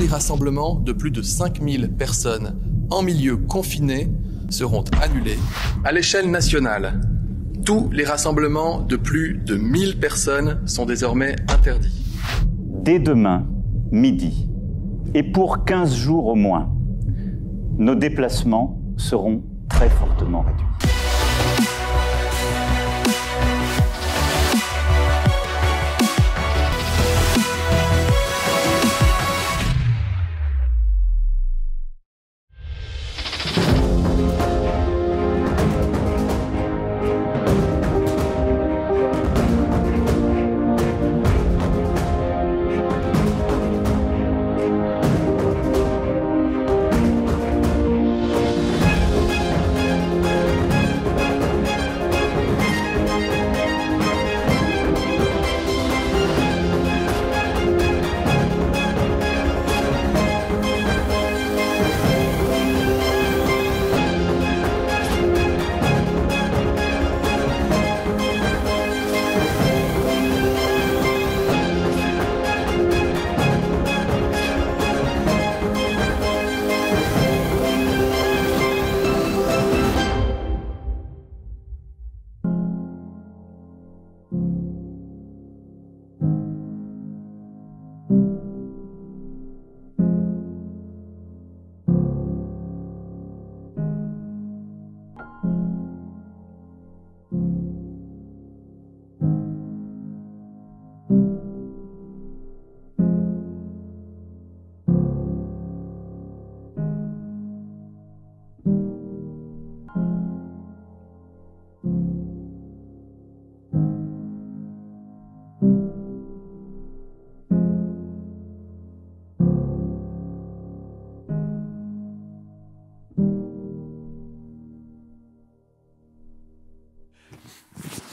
les rassemblements de plus de 5000 personnes en milieu confiné seront annulés. À l'échelle nationale, tous les rassemblements de plus de 1000 personnes sont désormais interdits. Dès demain, midi, et pour 15 jours au moins, nos déplacements seront très fortement réduits.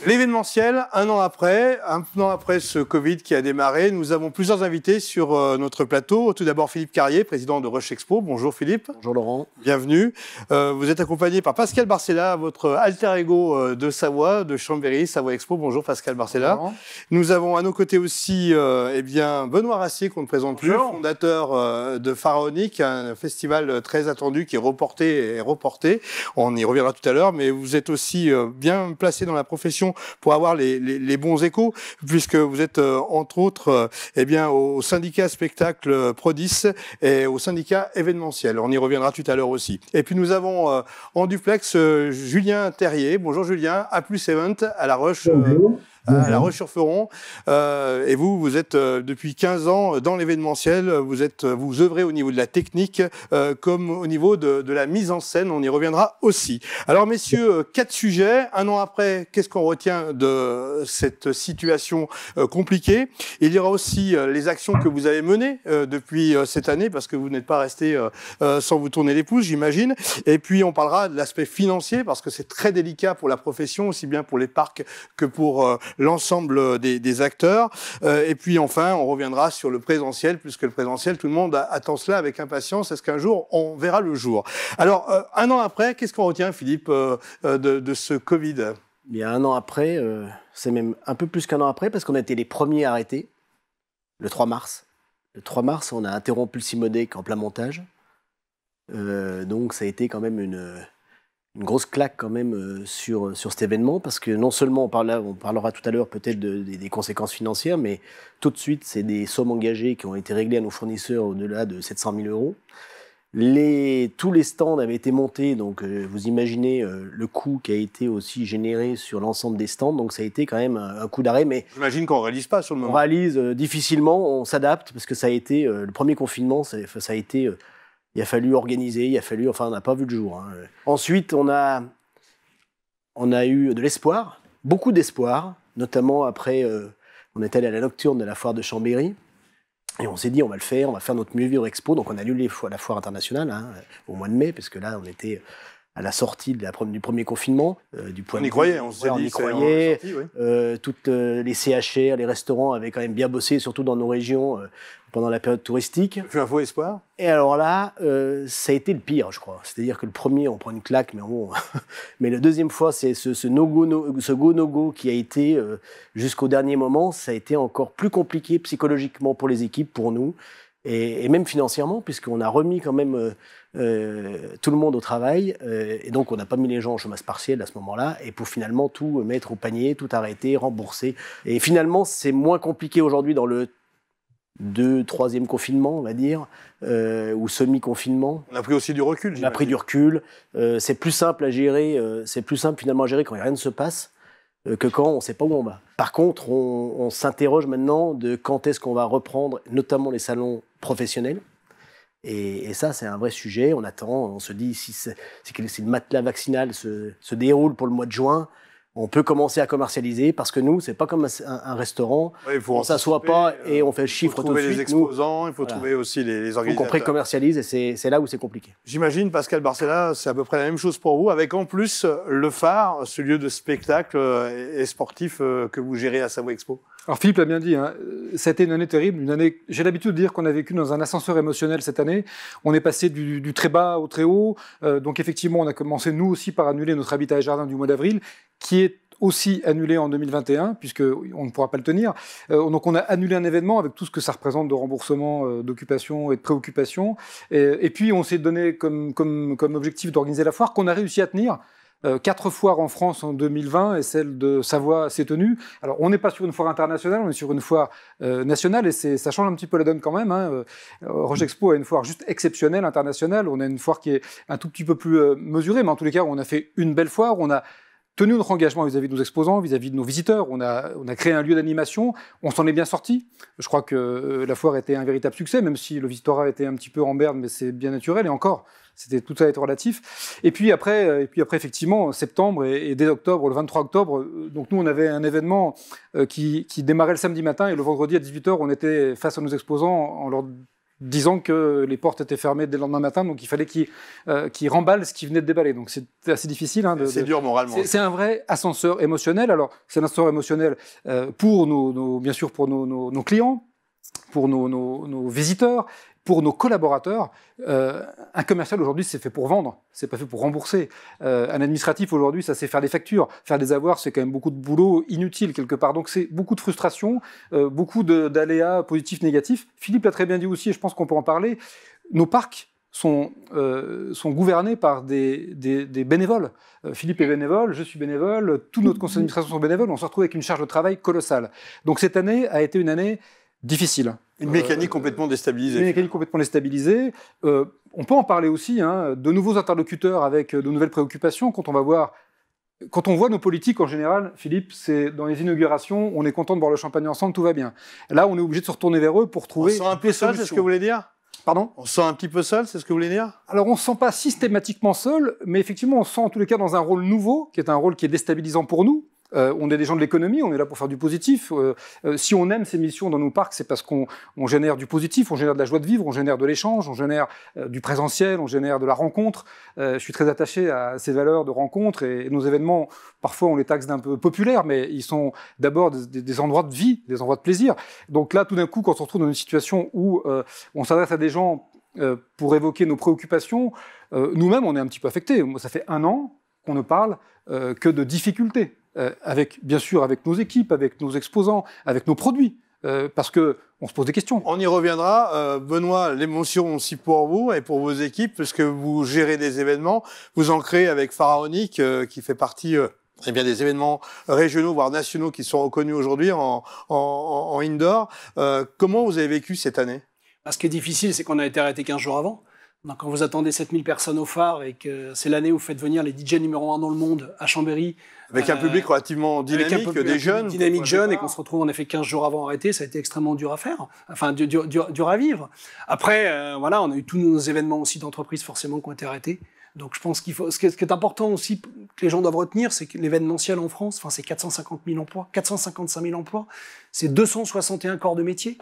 L'événementiel, un an après ce Covid qui a démarré, nous avons plusieurs invités sur notre plateau. Tout d'abord Philippe Carrier, président de Rush Expo. Bonjour Philippe. Bonjour Laurent. Bienvenue. Vous êtes accompagné par Pascal Barcella, votre alter ego de Savoie, de Chambéry, Savoie Expo. Bonjour Pascal Barcella. Bonjour. Nous avons à nos côtés aussi Benoît Rassier, qu'on ne présente plus, fondateur de Pharaonique, un festival très attendu qui est reporté. On y reviendra tout à l'heure, mais vous êtes aussi bien placé dans la profession pour avoir les bons échos, puisque vous êtes entre autres au syndicat spectacle Prodis et au syndicat événementiel. On y reviendra tout à l'heure aussi. Et puis nous avons en duplex Julien Terrier. Bonjour Julien, A+ Event à La Roche. À La Roche-sur-Foron. Et vous êtes depuis 15 ans dans l'événementiel. Vous œuvrez au niveau de la technique comme au niveau de la mise en scène. On y reviendra aussi. Alors messieurs, 4 sujets. Un an après, qu'est-ce qu'on retient de cette situation compliquée? Il y aura aussi les actions que vous avez menées depuis cette année, parce que vous n'êtes pas resté sans vous tourner les pouces, j'imagine. Et puis on parlera de l'aspect financier, parce que c'est très délicat pour la profession, aussi bien pour les parcs que pour l'ensemble des acteurs. Et puis enfin, on reviendra sur le présentiel, puisque le présentiel, tout le monde attend cela avec impatience. Est-ce qu'un jour, on verra le jour? Alors, un an après, qu'est-ce qu'on retient, Philippe, de ce Covid? Bien, un an après, c'est même un peu plus qu'un an après, parce qu'on a été les premiers arrêtés, le 3 mars. Le 3 mars, on a interrompu le Simodec en plein montage. Donc, ça a été quand même une grosse claque quand même sur cet événement, parce que non seulement on parlera tout à l'heure peut-être des conséquences financières, mais tout de suite c'est des sommes engagées qui ont été réglées à nos fournisseurs au-delà de 700 000 euros. Tous les stands avaient été montés, donc vous imaginez le coût qui a été aussi généré sur l'ensemble des stands, donc ça a été quand même un coup d'arrêt. Mais j'imagine qu'on ne réalise pas sur le moment. On réalise difficilement, on s'adapte, parce que ça a été le premier confinement, ça a été... il a fallu organiser, on n'a pas vu le jour. Hein. Ensuite, on a eu de l'espoir, beaucoup d'espoir, notamment après, on est allé à la nocturne de la foire de Chambéry, et on s'est dit, on va le faire, on va faire notre Mieux Vivre Expo, donc on a annulé la foire internationale au mois de mai, parce que là, on était à la sortie du premier confinement. On y croyait, on s'est dit. On y croyait. Toutes les CHR, les restaurants avaient quand même bien bossé, surtout dans nos régions, pendant la période touristique. Tu as un faux espoir? Et alors là, ça a été le pire, je crois. C'est-à-dire que le premier, on prend une claque, mais bon. Mais la deuxième fois, c'est ce go-no-go qui a été jusqu'au dernier moment. Ça a été encore plus compliqué psychologiquement pour les équipes, pour nous. et même financièrement, puisqu'on a remis quand même tout le monde au travail, et donc on n'a pas mis les gens au chômage partiel à ce moment-là, et pour finalement tout mettre au panier, tout arrêter, rembourser. Et finalement, c'est moins compliqué aujourd'hui dans le 2e, 3e confinement, on va dire, ou semi-confinement. On a pris aussi du recul. On a pris du recul. C'est plus simple à gérer. C'est plus simple finalement à gérer quand rien ne se passe que quand on ne sait pas où on va. Par contre, on s'interroge maintenant de quand est-ce qu'on va reprendre, notamment les salons professionnels. Et ça, c'est un vrai sujet. On attend. On se dit si le matelas vaccinal se déroule pour le mois de juin, on peut commencer à commercialiser, parce que nous, c'est pas comme un restaurant. Oui, on s'assoit pas et on fait le chiffre tout de suite. Il faut trouver les exposants, il faut trouver aussi les organisateurs. Donc on pré-commercialise, et c'est là où c'est compliqué. J'imagine, Pascal Barcella, c'est à peu près la même chose pour vous, avec en plus le phare, ce lieu de spectacle et sportif que vous gérez à Savoie Expo. Alors Philippe l'a bien dit, hein, ça a été une année terrible, une année. J'ai l'habitude de dire qu'on a vécu dans un ascenseur émotionnel cette année. On est passé du très bas au très haut. Donc effectivement, on a commencé nous aussi par annuler notre habitat et jardin du mois d'avril, qui est aussi annulé en 2021, puisqu'on ne pourra pas le tenir. Donc on a annulé un événement avec tout ce que ça représente de remboursement, d'occupation et de préoccupation. Et puis on s'est donné comme objectif d'organiser la foire qu'on a réussi à tenir. 4 foires en France en 2020 et celle de Savoie s'est tenue. Alors, on n'est pas sur une foire internationale, on est sur une foire nationale et ça change un petit peu la donne quand même. Hein. Rogexpo a une foire juste exceptionnelle, internationale. On a une foire qui est un tout petit peu plus mesurée, mais en tous les cas, on a fait une belle foire. On a tenu notre engagement vis-à-vis de nos exposants, vis-à-vis de nos visiteurs. On a créé un lieu d'animation. On s'en est bien sorti. Je crois que la foire était un véritable succès, même si le visitorat était un petit peu en berne, mais c'est bien naturel. Et encore, tout ça est relatif. Et puis après, effectivement, septembre et dès octobre, le 23 octobre, donc nous, on avait un événement qui démarrait le samedi matin et le vendredi à 18h, on était face à nos exposants en leur disant que les portes étaient fermées dès le lendemain matin, donc il fallait qu'ils remballent ce qui venait de déballer. Donc c'était assez difficile. Hein, c'est dur moralement. C'est un vrai ascenseur émotionnel. Alors c'est un ascenseur émotionnel pour bien sûr pour nos clients, pour nos visiteurs, pour nos collaborateurs. Un commercial aujourd'hui, c'est fait pour vendre, c'est pas fait pour rembourser. Un administratif aujourd'hui, ça c'est faire des factures, faire des avoirs, c'est quand même beaucoup de boulot inutile quelque part. Donc c'est beaucoup de frustration, beaucoup d'aléas positifs, négatifs. Philippe l'a très bien dit aussi, et je pense qu'on peut en parler. Nos parcs sont gouvernés par des bénévoles. Philippe est bénévole, je suis bénévole, tout notre conseil d'administration sont bénévoles. On se retrouve avec une charge de travail colossale. Donc cette année a été une année difficile. Une mécanique complètement déstabilisée. Une mécanique complètement déstabilisée. On peut en parler aussi, hein, de nouveaux interlocuteurs avec de nouvelles préoccupations. Quand on voit nos politiques en général, Philippe, c'est dans les inaugurations, on est content de boire le champagne ensemble, tout va bien. Là, on est obligé de se retourner vers eux pour trouver. On se sent un peu seul, c'est ce que vous voulez dire ? Pardon ? On se sent un petit peu seul, c'est ce que vous voulez dire ? Alors, on ne se sent pas systématiquement seul, mais effectivement, on se sent en tous les cas dans un rôle nouveau, qui est un rôle qui est déstabilisant pour nous. On est des gens de l'économie, on est là pour faire du positif. Si on aime ces missions dans nos parcs, c'est parce qu'on génère du positif, on génère de la joie de vivre, on génère de l'échange, on génère du présentiel, on génère de la rencontre. Je suis très attaché à ces valeurs de rencontre et nos événements, parfois on les taxe d'un peu populaires, mais ils sont d'abord des endroits de vie, des endroits de plaisir. Donc là, tout d'un coup, quand on se retrouve dans une situation où on s'adresse à des gens pour évoquer nos préoccupations, nous-mêmes, on est un petit peu affectés. Moi, ça fait 1 an qu'on ne parle que de difficultés. Bien sûr avec nos équipes, avec nos exposants, avec nos produits, parce qu'on se pose des questions. On y reviendra. Benoît, l'émotion aussi pour vous et pour vos équipes, puisque vous gérez des événements, vous en créez avec Pharaonic, qui fait partie des événements régionaux, voire nationaux, qui sont reconnus aujourd'hui en indoor. Comment vous avez vécu cette année ? Ce qui est difficile, c'est qu'on a été arrêté 15 jours avant. Donc, quand vous attendez 7000 personnes au phare et que c'est l'année où vous faites venir les DJ numéro 1 dans le monde à Chambéry. Avec un public relativement dynamique, des jeunes. Dynamique jeune, et qu'on se retrouve en effet 15 jours avant arrêté, ça a été extrêmement dur à faire. Enfin, dur à vivre. Après, voilà, on a eu tous nos événements aussi d'entreprise forcément qui ont été arrêtés. Donc, je pense ce qui est important aussi que les gens doivent retenir, c'est que l'événementiel en France, c'est 450 000 emplois, 455 000 emplois, c'est 261 corps de métier,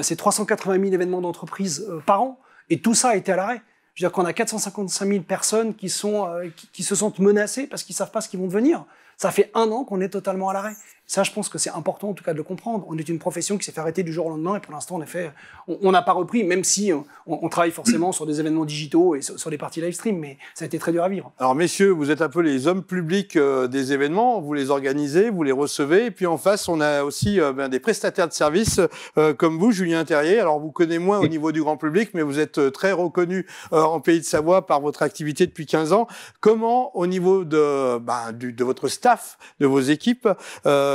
c'est 380 000 événements d'entreprise par an. Et tout ça a été à l'arrêt. Je veux dire qu'on a 455 000 personnes qui se sentent menacées parce qu'ils ne savent pas ce qu'ils vont devenir. Ça fait 1 an qu'on est totalement à l'arrêt. Ça, je pense que c'est important, en tout cas, de le comprendre. On est une profession qui s'est fait arrêter du jour au lendemain, et pour l'instant, en effet, on n'a pas repris, même si on travaille forcément sur des événements digitaux et sur des parties live stream, mais ça a été très dur à vivre. Alors, messieurs, vous êtes un peu les hommes publics des événements, vous les organisez, vous les recevez, et puis en face, on a aussi des prestataires de services comme vous, Julien Terrier. Alors, vous connaissez moins au niveau du grand public, mais vous êtes très reconnu en Pays de Savoie par votre activité depuis 15 ans. Comment, au niveau de votre staff, de vos équipes,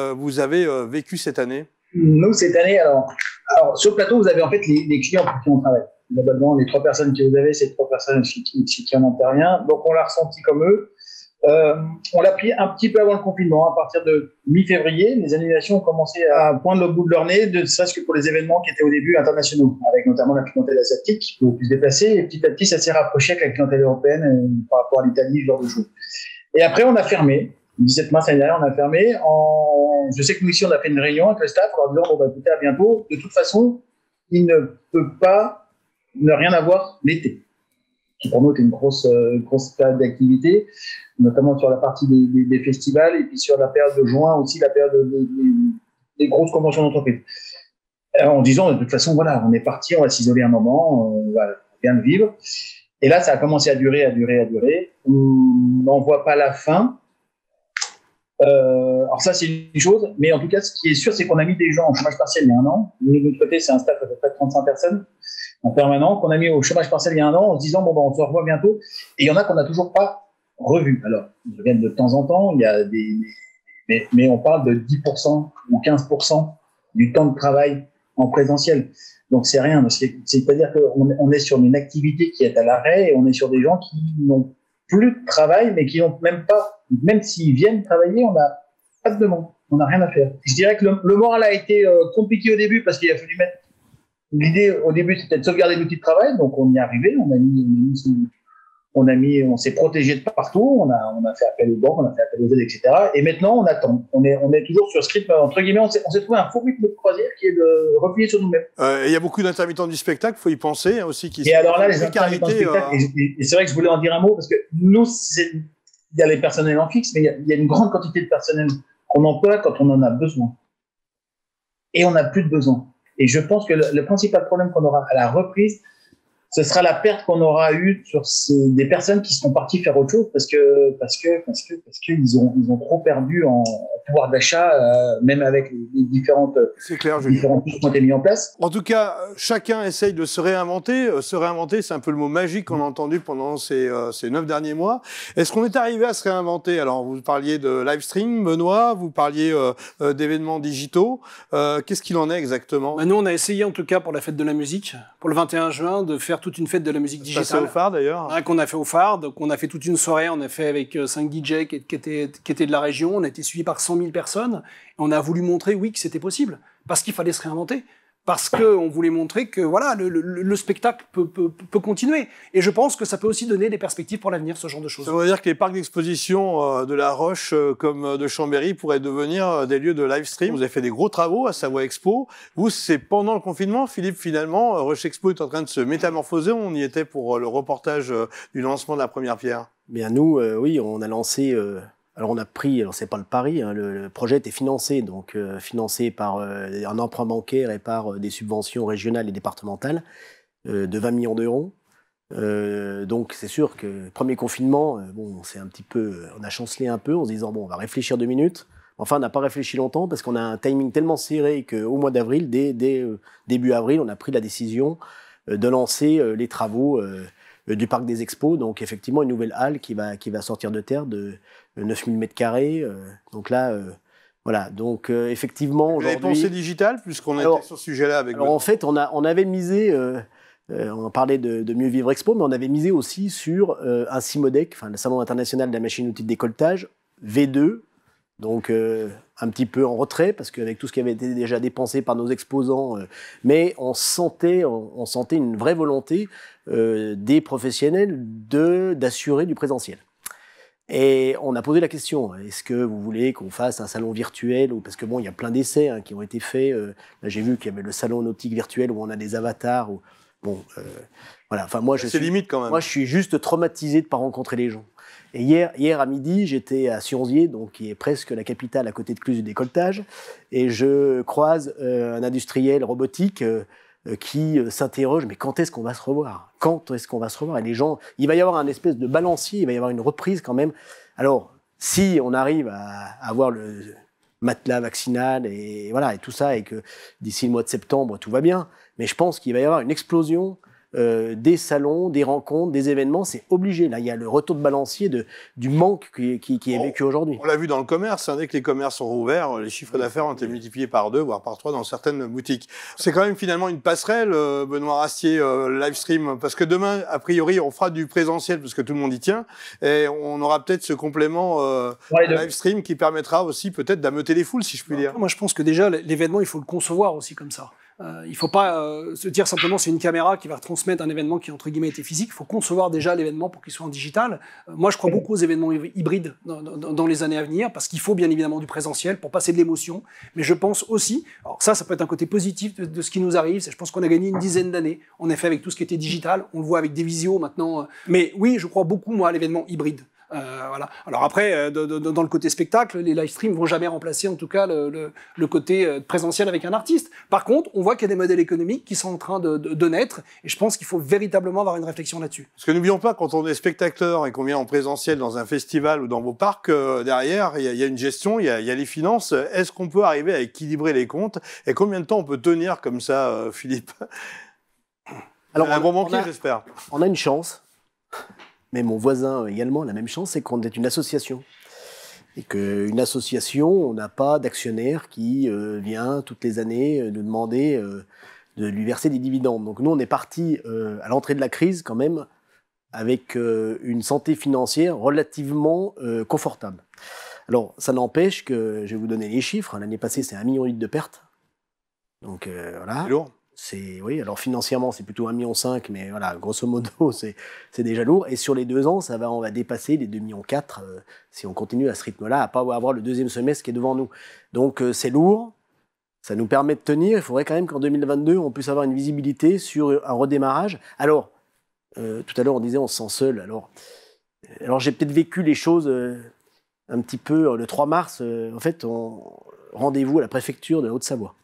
vous avez vécu cette année? Nous, cette année, alors sur le plateau, vous avez en fait les clients pour qui on travaille. Globalement, les 3 personnes que vous avez, c'est 3 personnes chez qui on n'en fait rien. Donc, on l'a ressenti comme eux. On l'a pris un petit peu avant le confinement. À partir de mi-février, les annulations ont commencé à poindre le bout de leur nez, ne serait-ce que pour les événements qui étaient au début internationaux, avec notamment la clientèle asiatique qui pouvait plus se déplacer. Et petit à petit, ça s'est rapproché avec la clientèle européenne par rapport à l'Italie, ce genre de choses. Et après, on a fermé. Le 17 mars l'année dernière, on a fermé. Je sais que nous, ici, on a fait une réunion avec le staff en leur disant, écoutez, à bientôt. De toute façon, il ne peut pas ne rien avoir l'été, qui pour nous était une grosse période d'activité, notamment sur la partie des festivals et puis sur la période de juin aussi, la période des grosses conventions d'entreprise. En disant, de toute façon, voilà, on est parti, on va s'isoler un moment, on va bien le vivre. Et là, ça a commencé à durer. On n'en voit pas la fin. Alors ça, c'est une chose, mais en tout cas, ce qui est sûr, c'est qu'on a mis des gens en chômage partiel il y a 1 an. Nous, de notre côté, c'est un staff à peu près de 35 personnes en permanent, qu'on a mis au chômage partiel il y a 1 an, en se disant, on se revoit bientôt. Et il y en a qu'on n'a toujours pas revus. Alors, ils reviennent de temps en temps, il y a mais on parle de 10% ou 15% du temps de travail en présentiel. Donc, c'est rien. C'est-à-dire qu'on est sur une activité qui est à l'arrêt et on est sur des gens qui n'ont plus de travail, mais qui n'ont même s'ils viennent travailler, on n'a pas de demande, on n'a rien à faire. Je dirais que le moral a été compliqué au début parce qu'il a fallu mettre. L'idée au début, c'était de sauvegarder l'outil de travail, donc on y est arrivé, on s'est protégé de partout, on a fait appel aux banques, on a fait appel aux aides, etc. Et maintenant, on attend. On est toujours sur ce rythme, entre guillemets, on s'est trouvé un faux rythme de croisière qui est de replier sur nous-mêmes. Il y a beaucoup d'intermittents du spectacle, il faut y penser aussi. Et alors là, les intermittents du spectacle, et c'est vrai que je voulais en dire un mot, parce que nous, il y a les personnels en fixe, mais il y a une grande quantité de personnel qu'on emploie quand on en a besoin. Et on n'a plus de besoin. Et je pense que le principal problème qu'on aura à la reprise, ce sera la perte qu'on aura eue sur des personnes qui sont parties faire autre chose parce qu'ils ont trop perdu en pouvoir d'achat, même avec les différentes choses qui ont été mises en place. En tout cas, chacun essaye de se réinventer. Se réinventer, c'est un peu le mot magique qu'on a entendu pendant ces 9 derniers mois. Est-ce qu'on est arrivé à se réinventer? Alors, vous parliez de live stream, Benoît, vous parliez d'événements digitaux. Qu'est-ce qu'il en est exactement? Nous, on a essayé, en tout cas, pour la fête de la musique, pour le 21 juin, de faire toute une fête de la musique digitale. Ça, c'est au phare d'ailleurs. Qu'on a fait au phare, donc on a fait toute une soirée, on a fait avec 5 DJ qui étaient de la région, on a été suivi par 100 000 personnes, et on a voulu montrer, oui, que c'était possible, parce qu'il fallait se réinventer, parce qu'on voulait montrer que voilà, le spectacle peut continuer. Et je pense que ça peut aussi donner des perspectives pour l'avenir, ce genre de choses. Ça veut dire que les parcs d'exposition de La Roche comme de Chambéry pourraient devenir des lieux de live stream. Vous avez fait des gros travaux à Savoie Expo. Vous, c'est pendant le confinement, Philippe, finalement, Roche Expo est en train de se métamorphoser. On y était pour le reportage du lancement de la première pierre. Bien, nous, oui, on a lancé... Alors on a pris, alors c'est pas le pari, hein, le projet était financé, donc financé par un emprunt bancaire et par des subventions régionales et départementales de 20 millions d'euros. Donc c'est sûr que le premier confinement, c'est un petit peu, on a chancelé un peu en se disant on va réfléchir 2 minutes. Enfin, on n'a pas réfléchi longtemps parce qu'on a un timing tellement serré qu'au mois d'avril, dès début avril, on a pris la décision de lancer les travaux du parc des Expos. Donc effectivement une nouvelle halle qui va sortir de terre de 9000 m². Donc là, voilà. Donc effectivement, aujourd'hui... Vous avez pensé digital puisqu'on était sur ce sujet-là avec vous? Alors en fait, on avait misé... on parlait de Mieux Vivre Expo, mais on avait misé aussi sur un CIMODEC, enfin le Salon international de la machine-outil de décolletage, V2, donc un petit peu en retrait, parce qu'avec tout ce qui avait été déjà dépensé par nos exposants, mais on sentait une vraie volonté des professionnels d'assurer du présentiel. Et on a posé la question, est-ce que vous voulez qu'on fasse un salon virtuel, ou parce que bon, il y a plein d'essais qui ont été faits. Là, j'ai vu qu'il y avait le salon nautique virtuel où on a des avatars. Bon, voilà. Enfin, moi, c'est limite quand même. Moi, je suis juste traumatisé de ne pas rencontrer les gens. Et hier à midi, j'étais à Sionzier, donc qui est presque la capitale à côté de Cluse du décolletage, et je croise un industriel robotique qui s'interroge, mais quand est-ce qu'on va se revoir? Quand est-ce qu'on va se revoir? Et les gens, il va y avoir un espèce de balancier, il va y avoir une reprise quand même. Alors, si on arrive à avoir le matelas vaccinal et voilà et tout ça, et que d'ici le mois de septembre tout va bien, mais je pense qu'il va y avoir une explosion des salons, des rencontres, des événements, c'est obligé. Là, il y a le retour de balancier du manque qui est vécu aujourd'hui. On l'a vu dans le commerce, dès que les commerces sont rouverts, les chiffres d'affaires ont été multipliés par 2, voire par 3 dans certaines boutiques. C'est quand même finalement une passerelle, Benoît Rassier, live stream, parce que demain, a priori, on fera du présentiel parce que tout le monde y tient, et on aura peut-être ce complément live stream qui permettra aussi peut-être d'ameuter les foules, si je puis dire. Moi, je pense que déjà, l'événement, il faut le concevoir aussi comme ça. Il ne faut pas se dire simplement c'est une caméra qui va retransmettre un événement qui entre guillemets était physique. Il faut concevoir déjà l'événement pour qu'il soit en digital. Moi, je crois beaucoup aux événements hybrides dans les années à venir parce qu'il faut bien évidemment du présentiel pour passer de l'émotion. Mais je pense aussi, alors ça peut être un côté positif de ce qui nous arrive. Je pense qu'on a gagné une dizaine d'années. En effet, avec tout ce qui était digital, on le voit avec des visios maintenant. Mais oui, je crois beaucoup moi à l'événement hybride. Voilà. Alors après, dans le côté spectacle, les live streams vont jamais remplacer en tout cas le côté présentiel avec un artiste. Par contre, on voit qu'il y a des modèles économiques qui sont en train de naître et je pense qu'il faut véritablement avoir une réflexion là-dessus. Parce que n'oublions pas, quand on est spectateur et qu'on vient en présentiel dans un festival ou dans vos parcs, derrière, il y a une gestion, il y a les finances. Est-ce qu'on peut arriver à équilibrer les comptes? Et combien de temps on peut tenir comme ça, Philippe? Alors, un bon banquier, j'espère. On a une chance. Mais mon voisin également a la même chance, c'est qu'on est une association. Et qu'une association, on n'a pas d'actionnaire qui vient toutes les années nous demander de lui verser des dividendes. Donc nous, on est parti à l'entrée de la crise quand même avec une santé financière relativement confortable. Alors, ça n'empêche que, je vais vous donner les chiffres, l'année passée, c'est 1,8 million de pertes. Donc voilà. C'est lourd. Oui, alors financièrement, c'est plutôt 1,5 million, mais voilà, grosso modo, c'est déjà lourd. Et sur les 2 ans, on va dépasser les 2,4 millions si on continue à ce rythme-là, à pas avoir le deuxième semestre qui est devant nous. Donc c'est lourd, ça nous permet de tenir. Il faudrait quand même qu'en 2022, on puisse avoir une visibilité sur un redémarrage. Alors, tout à l'heure, on disait on se sent seul. Alors j'ai peut-être vécu les choses un petit peu le 3 mars. En fait, rendez-vous à la préfecture de la Haute-Savoie.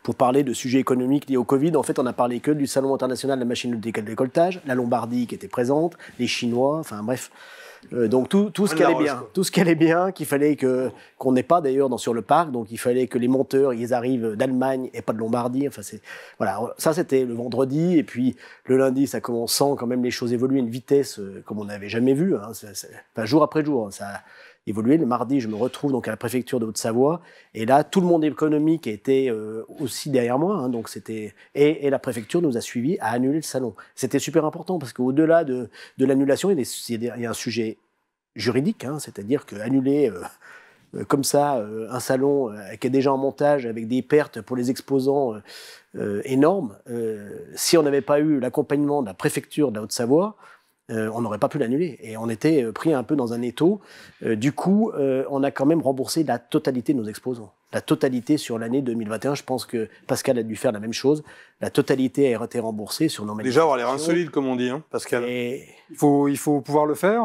Pour parler de sujets économiques liés au Covid, en fait, on n'a parlé que du Salon international de la machine de décolletage, la Lombardie qui était présente, les Chinois, enfin bref. Donc tout ce qui allait bien, tout ce qui allait bien, qu'il fallait qu'on n'ait pas d'ailleurs sur le parc, donc il fallait que les monteurs ils arrivent d'Allemagne et pas de Lombardie. Enfin voilà, ça c'était le vendredi et puis le lundi ça commençant quand même les choses évoluer à une vitesse comme on n'avait jamais vu, hein, enfin, jour après jour, ça a évolué. Le mardi je me retrouve donc à la préfecture de Haute-Savoie et là tout le monde économique était aussi derrière moi, hein, donc c'était et la préfecture nous a suivis à annuler le salon. C'était super important parce qu'au-delà de l'annulation, il y a un sujet juridique, hein, c'est-à-dire qu'annuler comme ça un salon qui est déjà en montage avec des pertes pour les exposants énormes, si on n'avait pas eu l'accompagnement de la préfecture de la Haute-Savoie, on n'aurait pas pu l'annuler. Et on était pris un peu dans un étau. Du coup, on a quand même remboursé la totalité de nos exposants. La totalité sur l'année 2021, je pense que Pascal a dû faire la même chose. La totalité a été remboursée sur nos Déjà avoir les reins solides, comme on dit, hein, Pascal. Il faut pouvoir le faire.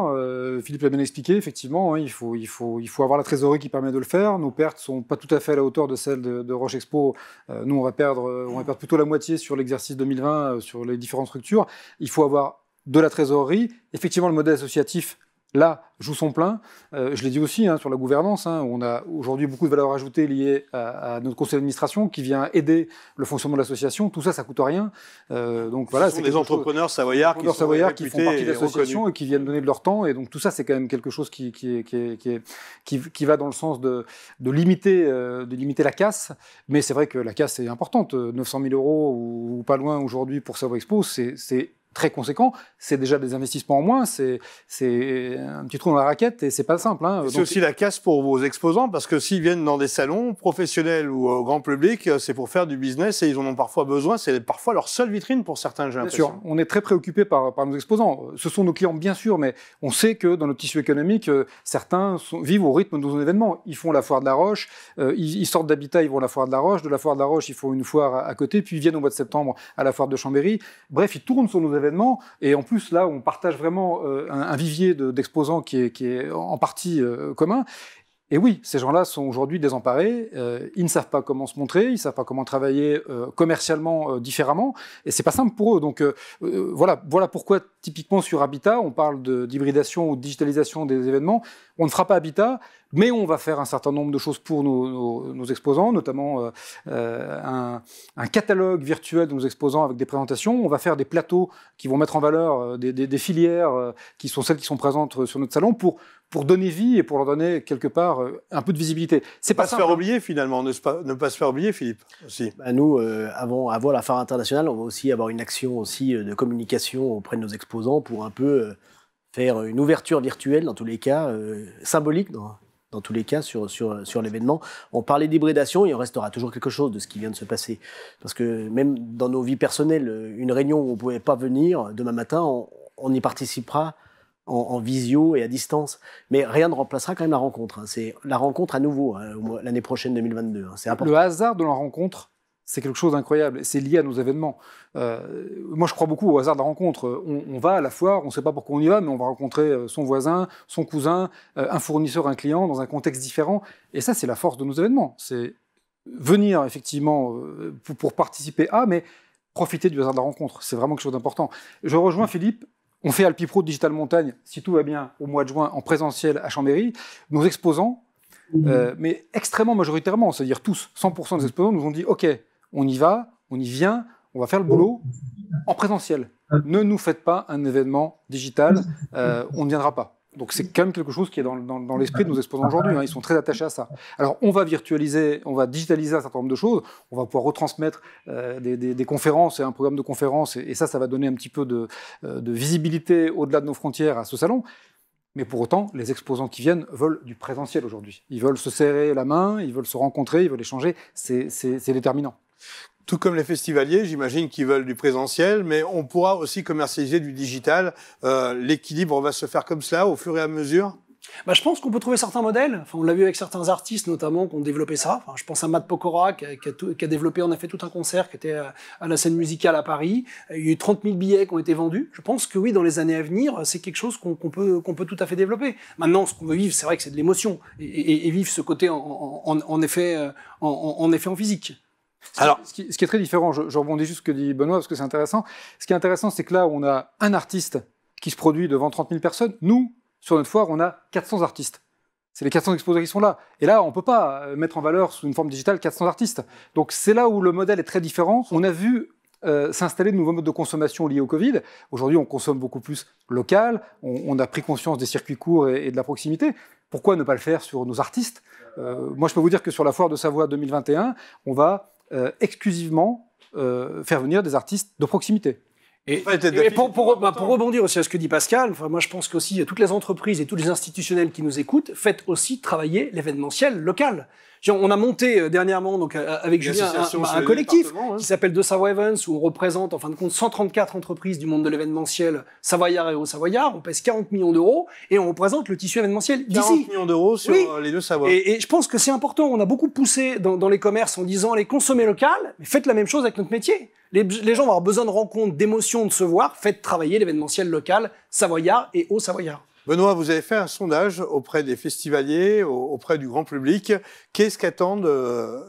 Philippe l'a bien expliqué, effectivement. Hein, il faut avoir la trésorerie qui permet de le faire. Nos pertes sont pas tout à fait à la hauteur de celles de Roche Expo. Nous, on va perdre plutôt la moitié sur l'exercice 2020 sur les différentes structures. Il faut avoir de la trésorerie. Effectivement, le modèle associatif, là, joue son plein. Je l'ai dit aussi hein, sur la gouvernance. Hein, on a aujourd'hui beaucoup de valeur ajoutée liée à notre conseil d'administration qui vient aider le fonctionnement de l'association. Tout ça, ça coûte rien. Donc voilà, ce sont des entrepreneurs savoyards qui font partie de l'association et qui viennent donner de leur temps. Et donc tout ça, c'est quand même quelque chose qui va dans le sens de limiter la casse. Mais c'est vrai que la casse est importante. 900 000 € ou pas loin aujourd'hui pour Savoie Expo, c'est très conséquents. C'est déjà des investissements en moins, c'est un petit trou dans la raquette et c'est pas simple. Hein. C'est aussi la casse pour vos exposants, parce que s'ils viennent dans des salons professionnels ou au grand public, c'est pour faire du business et ils en ont parfois besoin. C'est parfois leur seule vitrine pour certains, j'ai l'impression. Bien sûr, on est très préoccupé par nos exposants. Ce sont nos clients, bien sûr, mais on sait que dans notre tissu économique, certains vivent au rythme de nos événements. Ils font la foire de la Roche, ils sortent d'Habitat, ils vont à la foire de la Roche, de la foire de la Roche, ils font une foire à côté, puis ils viennent au mois de septembre à la foire de Chambéry. Bref, ils tournent sur nos événements, et en plus, là, on partage vraiment un vivier d'exposants qui est en partie commun. Et oui, ces gens-là sont aujourd'hui désemparés, ils ne savent pas comment se montrer, ils ne savent pas comment travailler commercialement différemment, et c'est pas simple pour eux. Donc voilà pourquoi, typiquement sur Habitat, on parle d'hybridation ou de digitalisation des événements. On ne fera pas Habitat, mais on va faire un certain nombre de choses pour nos exposants, notamment un catalogue virtuel de nos exposants avec des présentations. On va faire des plateaux qui vont mettre en valeur des filières qui sont celles qui sont présentes sur notre salon pour donner vie et pour leur donner quelque part un peu de visibilité. C'est pas se faire oublier finalement, ne pas se faire oublier, Philippe, aussi. Nous, avant la Foire internationale, on va aussi avoir une action aussi de communication auprès de nos exposants pour un peu faire une ouverture virtuelle, dans tous les cas, symbolique, dans tous les cas, sur l'événement. On parlait d'hybridation, il en restera toujours quelque chose de ce qui vient de se passer. Parce que même dans nos vies personnelles, une réunion où on ne pouvait pas venir, demain matin, on y participera en visio et à distance. Mais rien ne remplacera quand même la rencontre. C'est la rencontre à nouveau, l'année prochaine, 2022. C'est important. Le hasard de la rencontre, c'est quelque chose d'incroyable. C'est lié à nos événements. Moi, je crois beaucoup au hasard de la rencontre. On va à la foire, on ne sait pas pourquoi on y va, mais on va rencontrer son voisin, son cousin, un fournisseur, un client, dans un contexte différent. Et ça, c'est la force de nos événements. C'est venir, effectivement, pour participer mais profiter du hasard de la rencontre. C'est vraiment quelque chose d'important. Je rejoins Philippe. On fait Alpipro Digital Montagne, si tout va bien, au mois de juin, en présentiel à Chambéry. Nos exposants, mais extrêmement majoritairement, c'est-à-dire tous, 100% des exposants nous ont dit « Ok, on y va, on y vient, on va faire le boulot en présentiel. Ne nous faites pas un événement digital, on ne viendra pas. » Donc c'est quand même quelque chose qui est dans l'esprit de nos exposants aujourd'hui. Ils sont très attachés à ça. Alors on va virtualiser, on va digitaliser un certain nombre de choses. On va pouvoir retransmettre des conférences et un programme de conférences. Et ça va donner un petit peu de visibilité au-delà de nos frontières à ce salon. Mais pour autant, les exposants qui viennent veulent du présentiel aujourd'hui. Ils veulent se serrer la main, ils veulent se rencontrer, ils veulent échanger. C'est déterminant. Tout comme les festivaliers, j'imagine qu'ils veulent du présentiel, mais on pourra aussi commercialiser du digital. L'équilibre va se faire comme cela au fur et à mesure. Je pense qu'on peut trouver certains modèles. On l'a vu avec certains artistes, notamment, qui ont développé ça. Je pense à Matt Pokora, qui a développé, on a fait tout un concert qui était à la scène musicale à Paris. Il y a eu 30 000 billets qui ont été vendus. Je pense que oui, dans les années à venir, c'est quelque chose qu'on peut tout à fait développer. Maintenant, ce qu'on veut vivre, c'est vrai que c'est de l'émotion. Et vivre ce côté, en effet, en physique. Alors, ce qui est très différent, je rebondis juste ce que dit Benoît, parce que c'est intéressant. Ce qui est intéressant, c'est que là, on a un artiste qui se produit devant 30 000 personnes. Nous, sur notre foire, on a 400 artistes. C'est les 400 exposants qui sont là. Et là, on ne peut pas mettre en valeur sous une forme digitale 400 artistes. Donc c'est là où le modèle est très différent. On a vu s'installer de nouveaux modes de consommation liés au Covid. Aujourd'hui, on consomme beaucoup plus local. On a pris conscience des circuits courts et de la proximité. Pourquoi ne pas le faire sur nos artistes ? Moi, je peux vous dire que sur la foire de Savoie 2021, on va exclusivement faire venir des artistes de proximité. Et pour rebondir aussi à ce que dit Pascal, moi je pense qu'aussi toutes les entreprises et tous les institutionnels qui nous écoutent, faites aussi travailler l'événementiel local. On a monté dernièrement donc avec Julien un collectif qui s'appelle De Savoie Events, où on représente en fin de compte 134 entreprises du monde de l'événementiel savoyard et haut-savoyard. On pèse 40 millions d'euros et on représente le tissu événementiel d'ici. 40 millions d'euros sur les deux Savoies. Et je pense que c'est important. On a beaucoup poussé dans les commerces en disant allez, consommez local, mais faites la même chose avec notre métier. Les gens vont avoir besoin de rencontres, d'émotions, de se voir. Faites travailler l'événementiel local savoyard et haut-savoyard. Benoît, vous avez fait un sondage auprès des festivaliers, auprès du grand public. Qu'est-ce qu'attendent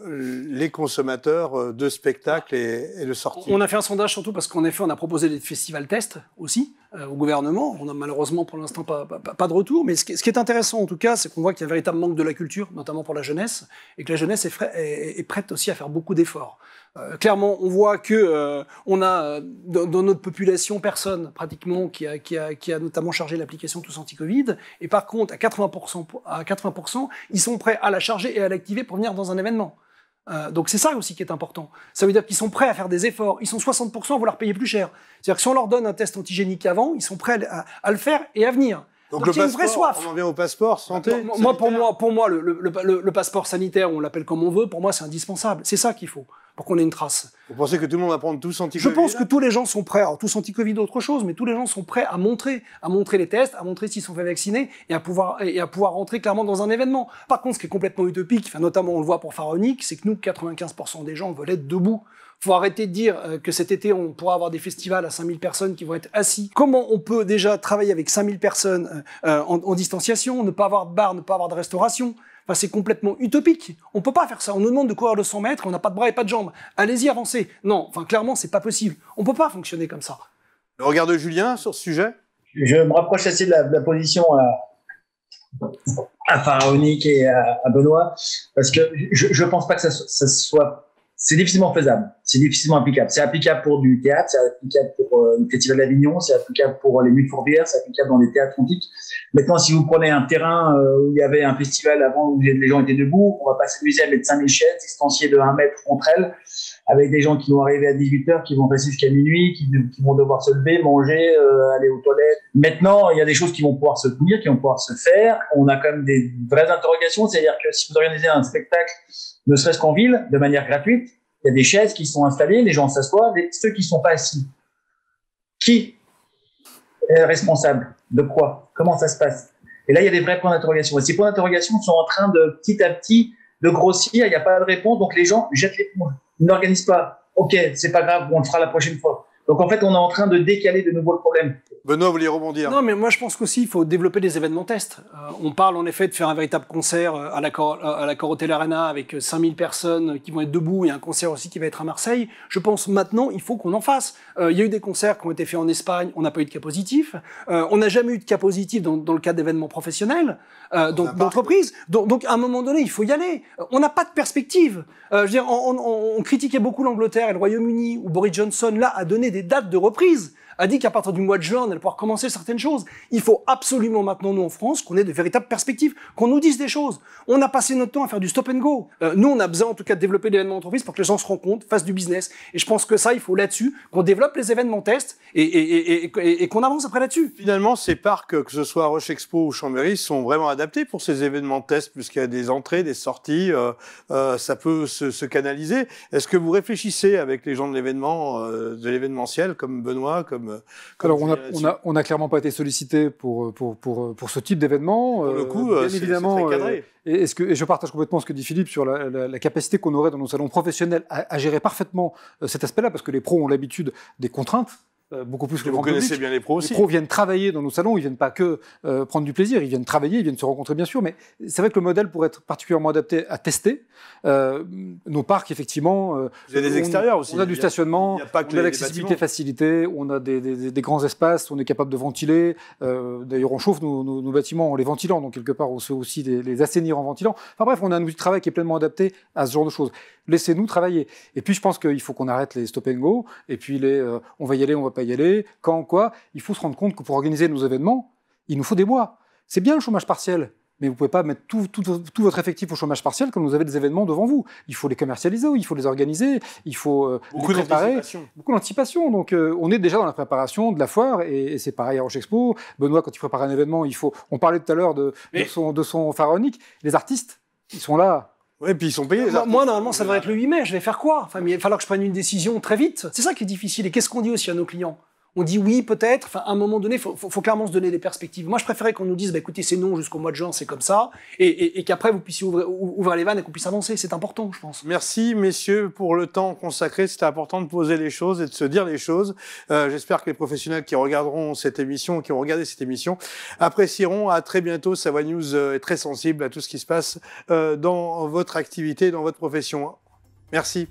les consommateurs de spectacles et de sorties ? On a fait un sondage surtout parce qu'en effet, on a proposé des festivals tests aussi au gouvernement. On n'a malheureusement pour l'instant pas de retour. Mais ce qui est intéressant en tout cas, c'est qu'on voit qu'il y a un véritable manque de la culture, notamment pour la jeunesse, et que la jeunesse est prête aussi à faire beaucoup d'efforts. Clairement, on voit que on a dans notre population personne pratiquement qui a notamment chargé l'application Tous Anti-Covid. Et par contre, à 80%, ils sont prêts à la charger et à l'activer pour venir dans un événement. Donc c'est ça aussi qui est important. Ça veut dire qu'ils sont prêts à faire des efforts. Ils sont 60% à vouloir payer plus cher. C'est-à-dire que si on leur donne un test antigénique avant, ils sont prêts à le faire et à venir. Donc il y a le une vraie passeport, soif. on en vient au passeport santé. Pour moi, le passeport sanitaire, on l'appelle comme on veut, pour moi c'est indispensable. C'est ça qu'il faut pour qu'on ait une trace. Vous pensez que tout le monde va prendre tous anti-Covid? Je pense que tous les gens sont prêts, alors tous anti-Covid autre chose, mais tous les gens sont prêts à montrer les tests, à montrer s'ils sont fait vacciner et à pouvoir rentrer clairement dans un événement. Par contre, ce qui est complètement utopique, enfin, notamment on le voit pour Pharaonic, c'est que nous, 95% des gens veulent être debout. Faut arrêter de dire que cet été, on pourra avoir des festivals à 5000 personnes qui vont être assis. Comment on peut déjà travailler avec 5000 personnes en distanciation, ne pas avoir de bar, ne pas avoir de restauration? Enfin, c'est complètement utopique. On peut pas faire ça. On nous demande de courir de 100 mètres, on n'a pas de bras et pas de jambes. Allez-y, avancez. Non, enfin, clairement, c'est pas possible. On peut pas fonctionner comme ça. Le regard de Julien sur ce sujet? Je me rapproche assez de la position à Pharaonic et à Benoît, parce que je pense pas que ça soit... C'est difficilement faisable, c'est difficilement applicable. C'est applicable pour du théâtre, c'est applicable pour le Festival d'Avignon, c'est applicable pour les Nuits de Fourvière, c'est applicable dans les théâtres antiques. Maintenant, si vous prenez un terrain où il y avait un festival avant où les gens étaient debout, on va pas s'amuser à mettre 5000 chaises distanciées de 1 mètre entre elles, avec des gens qui vont arriver à 18h, qui vont rester jusqu'à minuit, qui vont devoir se lever, manger, aller aux toilettes. Maintenant, il y a des choses qui vont pouvoir se tenir, qui vont pouvoir se faire. On a quand même des vraies interrogations, c'est-à-dire que si vous organisez un spectacle, ne serait-ce qu'en ville, de manière gratuite, il y a des chaises qui sont installées, les gens s'assoient, ceux qui ne sont pas assis. Qui est responsable de quoi? Comment ça se passe? Et là, il y a des vrais points d'interrogation. Et ces points d'interrogation sont en train de, petit à petit, de grossir. Il n'y a pas de réponse, donc les gens jettent l'éponge. Ils n'organisent pas. Ok, c'est pas grave, on le fera la prochaine fois. Donc en fait, on est en train de décaler de nouveau le problème. Benoît, vous voulez rebondir? Non, mais moi je pense qu'aussi il faut développer des événements tests. On parle en effet de faire un véritable concert à la Hotel Arena avec 5000 personnes qui vont être debout et un concert aussi qui va être à Marseille. Je pense maintenant il faut qu'on en fasse. Il y a eu des concerts qui ont été faits en Espagne, on n'a pas eu de cas positifs. On n'a jamais eu de cas positifs dans le cadre d'événements professionnels, d'entreprises. Donc à un moment donné, il faut y aller. On n'a pas de perspective. Je veux dire, on critiquait beaucoup l'Angleterre et le Royaume-Uni où Boris Johnson là a donné des dates de reprise, a dit qu'à partir du mois de juin, on allait pouvoir commencer certaines choses. Il faut absolument maintenant, nous en France, qu'on ait de véritables perspectives, qu'on nous dise des choses. On a passé notre temps à faire du stop and go. Nous, on a besoin en tout cas de développer des événements d'entreprise pour que les gens se rendent compte, fassent du business. Et je pense que ça, il faut là-dessus, qu'on développe les événements tests et qu'on avance après là-dessus. Finalement, ces parcs, que ce soit Roche Expo ou Chambéry, sont vraiment adaptés pour ces événements tests, puisqu'il y a des entrées, des sorties, ça peut se canaliser. Est-ce que vous réfléchissez avec les gens de l'événement, de l'événementiel, comme Benoît, alors, on a clairement pas été sollicité pour ce type d'événement. Pour le coup, bien c'est évidemment. très cadré. Et je partage complètement ce que dit Philippe sur la capacité qu'on aurait dans nos salons professionnels à gérer parfaitement cet aspect-là, parce que les pros ont l'habitude des contraintes. Beaucoup plus que le grand public. Vous connaissez bien les pros aussi. Les pros viennent travailler dans nos salons, ils viennent pas que prendre du plaisir, ils viennent travailler, ils viennent se rencontrer bien sûr, mais c'est vrai que le modèle pourrait être particulièrement adapté à tester. Nos parcs, effectivement... Vous avez des extérieurs aussi. On a du stationnement, on a de l'accessibilité facilitée, on a des grands espaces, on est capable de ventiler. D'ailleurs, on chauffe nos bâtiments en les ventilant, donc quelque part on sait aussi les assainir en ventilant. Enfin bref, on a un outil de travail qui est pleinement adapté à ce genre de choses. Laissez-nous travailler. Et puis je pense qu'il faut qu'on arrête les stop and go, et puis on va y aller, on va pas y aller, quand, quoi. Il faut se rendre compte que pour organiser nos événements, il nous faut des mois. C'est bien le chômage partiel, mais vous pouvez pas mettre tout votre effectif au chômage partiel quand vous avez des événements devant vous. Il faut les commercialiser, il faut les organiser, il faut les préparer. Beaucoup d'anticipation. Donc on est déjà dans la préparation de la foire, et c'est pareil à Roche Expo. Benoît, quand il prépare un événement, on parlait tout à l'heure de son Pharaonic. Les artistes, ils sont là. Oui, puis ils sont payés. Moi, normalement, ça devrait être le 8 mai. Je vais faire quoi? Enfin, il va falloir que je prenne une décision très vite. C'est ça qui est difficile. Et qu'est-ce qu'on dit aussi à nos clients? On dit oui, peut-être. Enfin, à un moment donné, faut clairement se donner des perspectives. Moi, je préférais qu'on nous dise, écoutez, c'est non jusqu'au mois de juin, c'est comme ça, et qu'après vous puissiez ouvrir les vannes et qu'on puisse avancer. C'est important, je pense. Merci, messieurs, pour le temps consacré. C'était important de poser les choses et de se dire les choses. J'espère que les professionnels qui regarderont cette émission, qui ont regardé cette émission, apprécieront. À très bientôt. Savoie News est très sensible à tout ce qui se passe dans votre activité, dans votre profession. Merci.